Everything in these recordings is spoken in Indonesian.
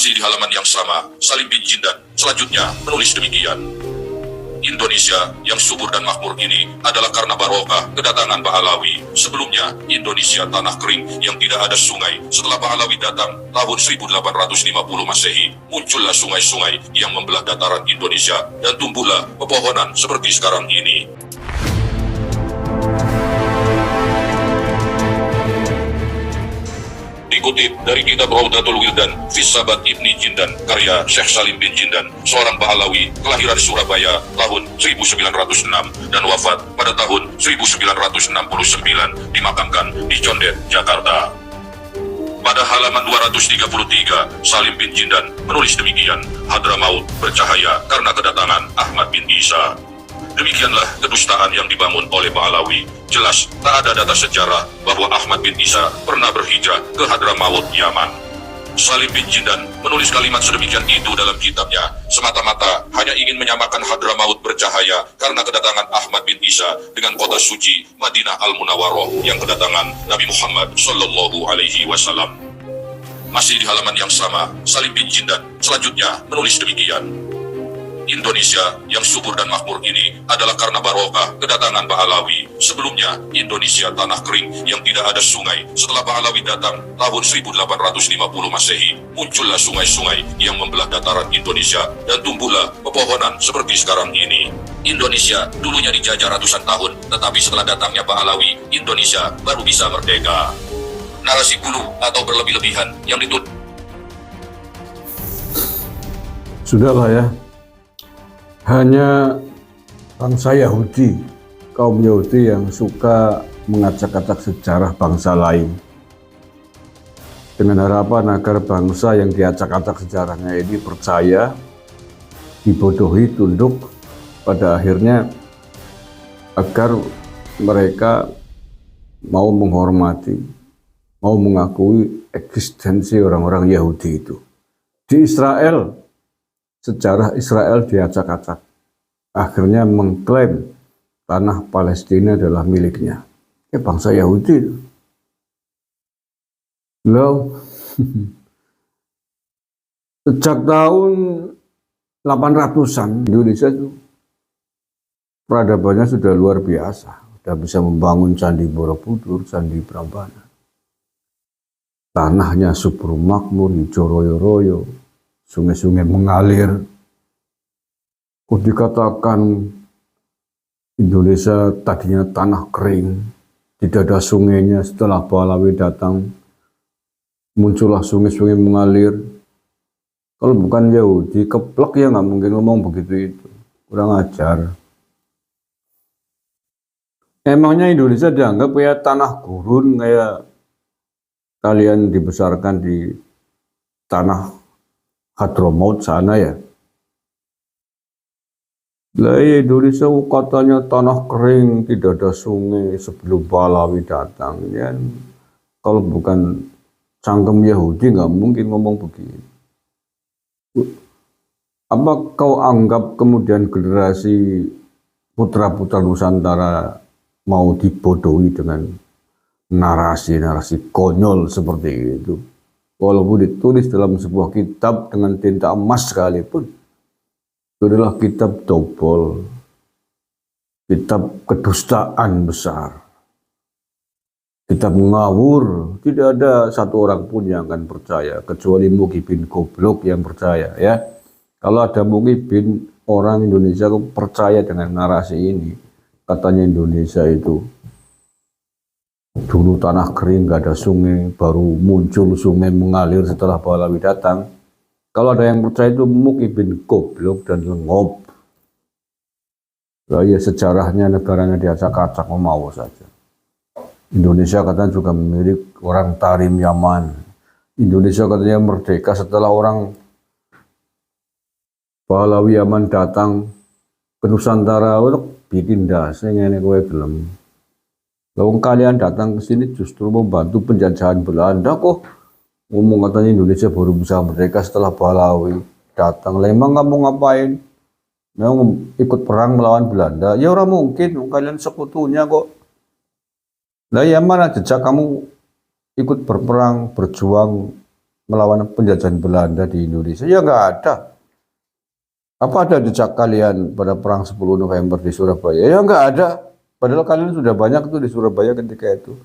Masih di halaman yang sama, Salim bin Jindan selanjutnya menulis demikian. Indonesia yang subur dan makmur ini adalah karena barokah kedatangan Pahlawi. Sebelumnya, Indonesia tanah kering yang tidak ada sungai. Setelah Pahlawi datang, tahun 1850 Masehi, muncullah sungai-sungai yang membelah dataran Indonesia dan tumbuhlah pepohonan seperti sekarang ini. Dikutip dari kitab Raudatul Wildan fi Sabat Ibni Jindan karya Syekh Salim bin Jindan, seorang Pahlawi kelahiran Surabaya tahun 1906 dan wafat pada tahun 1969, dimakamkan di Condet, Jakarta. Pada halaman 233, Salim bin Jindan menulis demikian, Hadramaut bercahaya karena kedatangan Ahmad bin Isa. Demikianlah kedustaan yang dibangun oleh Pahlawi. Jelas tak ada data sejarah bahwa Ahmad bin Isa pernah berhijrah ke Hadramaut, Yaman. Salim bin Jindan menulis kalimat sedemikian itu dalam kitabnya semata-mata hanya ingin menyamakan Hadramaut bercahaya karena kedatangan Ahmad bin Isa dengan kota suci Madinah Al-Munawwaroh yang kedatangan Nabi Muhammad Sallallahu Alaihi Wasallam. Masih di halaman yang sama, Salim bin Jindan selanjutnya menulis demikian. Indonesia yang subur dan makmur ini adalah karena barokah kedatangan Pahlawi. Sebelumnya, Indonesia tanah kering yang tidak ada sungai. Setelah Pahlawi datang, tahun 1850 Masehi, muncullah sungai-sungai yang membelah dataran Indonesia dan tumbuhlah pepohonan seperti sekarang ini. Indonesia dulunya dijajah ratusan tahun, tetapi setelah datangnya Pahlawi, Indonesia baru bisa merdeka. Narasi gulu atau berlebih-lebihan yang ditutup. Sudahlah ya. Hanya bangsa Yahudi, kaum Yahudi yang suka mengacak-acak sejarah bangsa lain. Dengan harapan agar bangsa yang diacak-acak sejarahnya ini percaya, dibodohi, tunduk, pada akhirnya agar mereka mau menghormati, mau mengakui eksistensi orang-orang Yahudi itu. Di Israel, sejarah Israel diacak-acak. Akhirnya mengklaim tanah Palestina adalah miliknya. Bangsa Yahudi. Loh, sejak tahun 800-an Indonesia itu peradabannya sudah luar biasa. Sudah bisa membangun Candi Borobudur, Candi Prambanan. Tanahnya subur makmur, hijau royo-royo. Sungai-sungai mengalir. Kok dikatakan Indonesia tadinya tanah kering, tidak ada sungainya. Setelah Pahlawi datang, muncullah sungai-sungai mengalir. Kalau bukan Yahudi, keplek ya nggak mungkin ngomong begitu itu. Kurang ajar. Emangnya Indonesia dianggap kayak tanah gurun, kayak kalian dibesarkan di tanah Hadramaut sana ya. Lah Indonesia katanya tanah kering, tidak ada sungai sebelum Pahlawi datang. Ya, kalau bukan cangkem Yahudi nggak mungkin ngomong begini. Apa kau anggap kemudian generasi putra-putra Nusantara mau dibodohi dengan narasi-narasi konyol seperti itu? Walaupun ditulis dalam sebuah kitab dengan tinta emas sekalipun, itu adalah kitab dobol, kitab kedustaan besar, kitab ngawur. Tidak ada satu orang pun yang akan percaya, kecuali Mugi bin Goblok yang percaya ya. Kalau ada Mugi bin orang Indonesia percaya dengan narasi ini, katanya Indonesia itu dulu tanah kering, gak ada sungai, baru muncul sungai mengalir setelah Pahlawi datang. Kalau ada yang percaya itu Mugi bin Goblok dan lengop. Lah ya sejarahnya negaranya diacak-acak, mau saja. Indonesia katanya juga milik orang Tarim Yaman. Indonesia katanya merdeka setelah orang Pahlawi Yaman datang ke Nusantara untuk bikin dasar ngene kowe gelem. Lalu kalian datang ke sini justru membantu penjajahan Belanda kok. Ngomong katanya Indonesia baru bisa merdeka setelah Pahlawi datang. Lah emang kamu ngapain? Mau ikut perang melawan Belanda? Ya orang mungkin, kalian sekutunya kok. Lah ya mana jejak kamu ikut berperang, berjuang melawan penjajahan Belanda di Indonesia? Ya nggak ada. Apa ada jejak kalian pada perang 10 November di Surabaya? Ya nggak ada. Padahal kalian sudah banyak tuh di Surabaya ketika itu.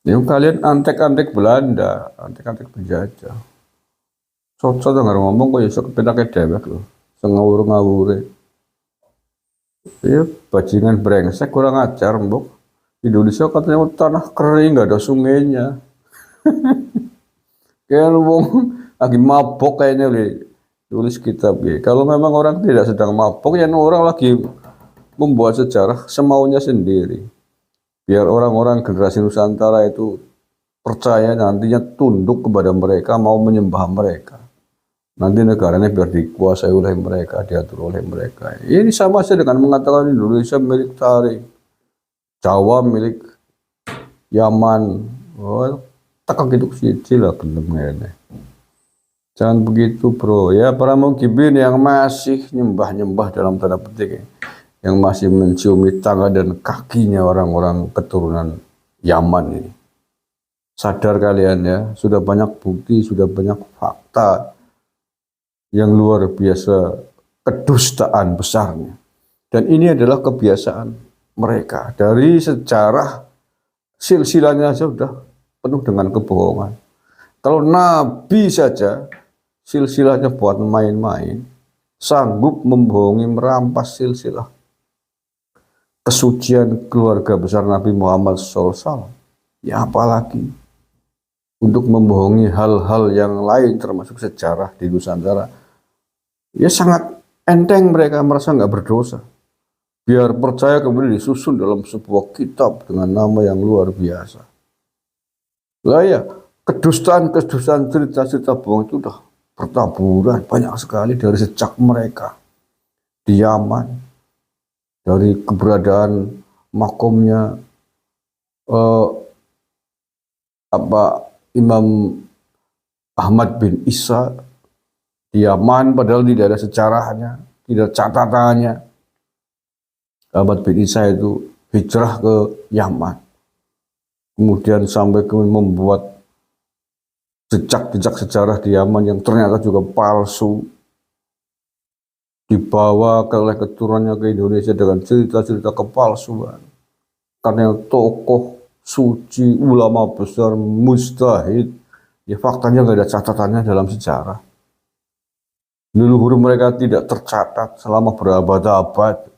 Ya kalian antek-antek Belanda, antek-antek penjajah. Sosok nggak ngomong kok ya sok penake dewek loh. Ngawur-ngawure. Ya bajingan brengsek kurang ajar mbok. Indonesia katanya tanah kering nggak ada sungainya. Kayak wong lagi mabok kayaknya tulis kitab ya. Kalau memang orang tidak sedang mabok ya orang lagi membuat sejarah semaunya sendiri. Biar orang-orang generasi Nusantara itu percaya nantinya tunduk kepada mereka, mau menyembah mereka. Nanti negaranya biar dikuasai oleh mereka, diatur oleh mereka. Ini sama saja dengan mengatakan Indonesia milik Tarik, Jawa milik Yaman. Oh, tak gitu sih lah bener. Jangan begitu bro. Ya para mukibin yang masih nyembah-nyembah dalam tanda petik, yang masih menciumi tangan dan kakinya orang-orang keturunan Yaman ini. Sadar kalian ya, sudah banyak bukti, sudah banyak fakta yang luar biasa kedustaan besarnya. Dan ini adalah kebiasaan mereka. Dari sejarah silsilahnya saja sudah penuh dengan kebohongan. Kalau Nabi saja silsilahnya buat main-main, sanggup membohongi, merampas silsilah kesucian keluarga besar Nabi Muhammad SAW. Ya apalagi untuk membohongi hal-hal yang lain termasuk sejarah di Nusantara. Ya sangat enteng mereka merasa nggak berdosa. Biar percaya kemudian disusun dalam sebuah kitab dengan nama yang luar biasa. Lah ya, kedustaan-kedustaan cerita-cerita bohong itu udah bertaburan banyak sekali dari sejak mereka di Yaman. Dari keberadaan makomnya Imam Ahmad bin Isa di Yaman, padahal tidak ada sejarahnya, tidak catatannya. Ahmad bin Isa itu hijrah ke Yaman, kemudian sampai membuat jejak-jejak sejarah di Yaman yang ternyata juga palsu, dibawa oleh keturunannya ke Indonesia dengan cerita-cerita kepalsuan. Karena tokoh suci, ulama besar, mujtahid, ya faktanya nggak ada catatannya dalam sejarah. Leluhur mereka tidak tercatat selama berabad-abad.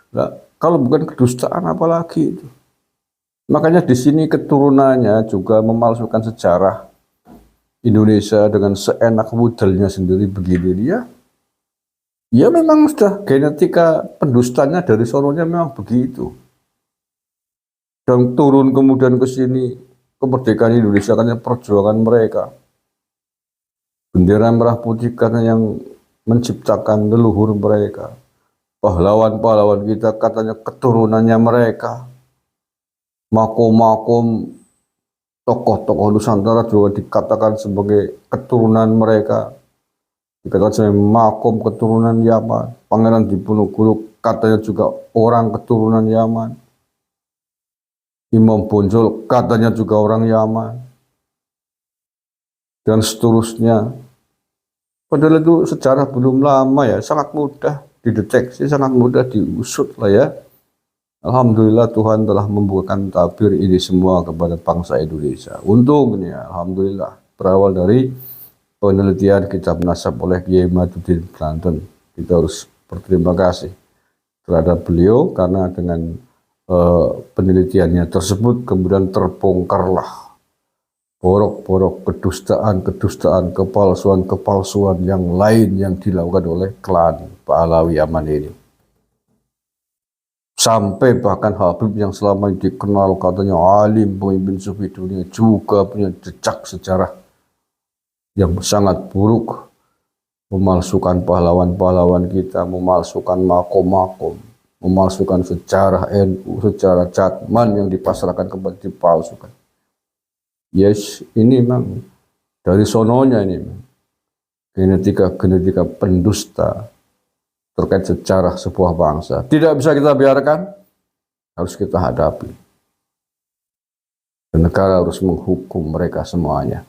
Nah, kalau bukan kedustaan apalagi itu. Makanya di sini keturunannya juga memalsukan sejarah Indonesia dengan seenak wudelnya sendiri begini dia. Ya memang sudah genetika pendustanya dari sononya memang begitu. Dan turun kemudian ke sini, kemerdekaan Indonesia karena perjuangan mereka. Bendera merah putih karena yang menciptakan leluhur mereka. Pahlawan-pahlawan kita katanya keturunannya mereka. Makom-makom tokoh-tokoh Nusantara juga dikatakan sebagai keturunan mereka. Dikatakan sebagai makom keturunan Yaman. Pangeran Diponegoro katanya juga orang keturunan Yaman. Imam Bonjol katanya juga orang Yaman. Dan seterusnya. Padahal itu sejarah belum lama ya, sangat mudah dideteksi, sangat mudah diusut lah ya. Alhamdulillah Tuhan telah membukakan tabir ini semua kepada bangsa Indonesia. Untungnya, alhamdulillah, berawal dari penelitian kitab nasab oleh Kiai Maduddin Banten. Kita harus berterima kasih terhadap beliau karena dengan penelitiannya tersebut kemudian terbongkarlah borok-borok kedustaan, kepalsuan yang lain yang dilakukan oleh klan Pahlawi Yaman ini. Sampai bahkan Habib yang selama ini dikenal katanya alim, pemimpin sufi dunia juga punya jejak sejarah yang sangat buruk, memalsukan pahlawan-pahlawan kita, memalsukan makom-makom, memalsukan sejarah NU, sejarah Jatman yang dipasrahkan kepada dipalsukan. Yes, ini memang dari sononya ini genetika pendusta terkait sejarah sebuah bangsa. Tidak bisa kita biarkan, harus kita hadapi. Dan negara harus menghukum mereka semuanya.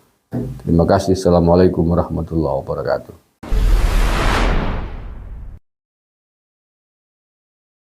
Terima kasih. Assalamualaikum warahmatullahi wabarakatuh.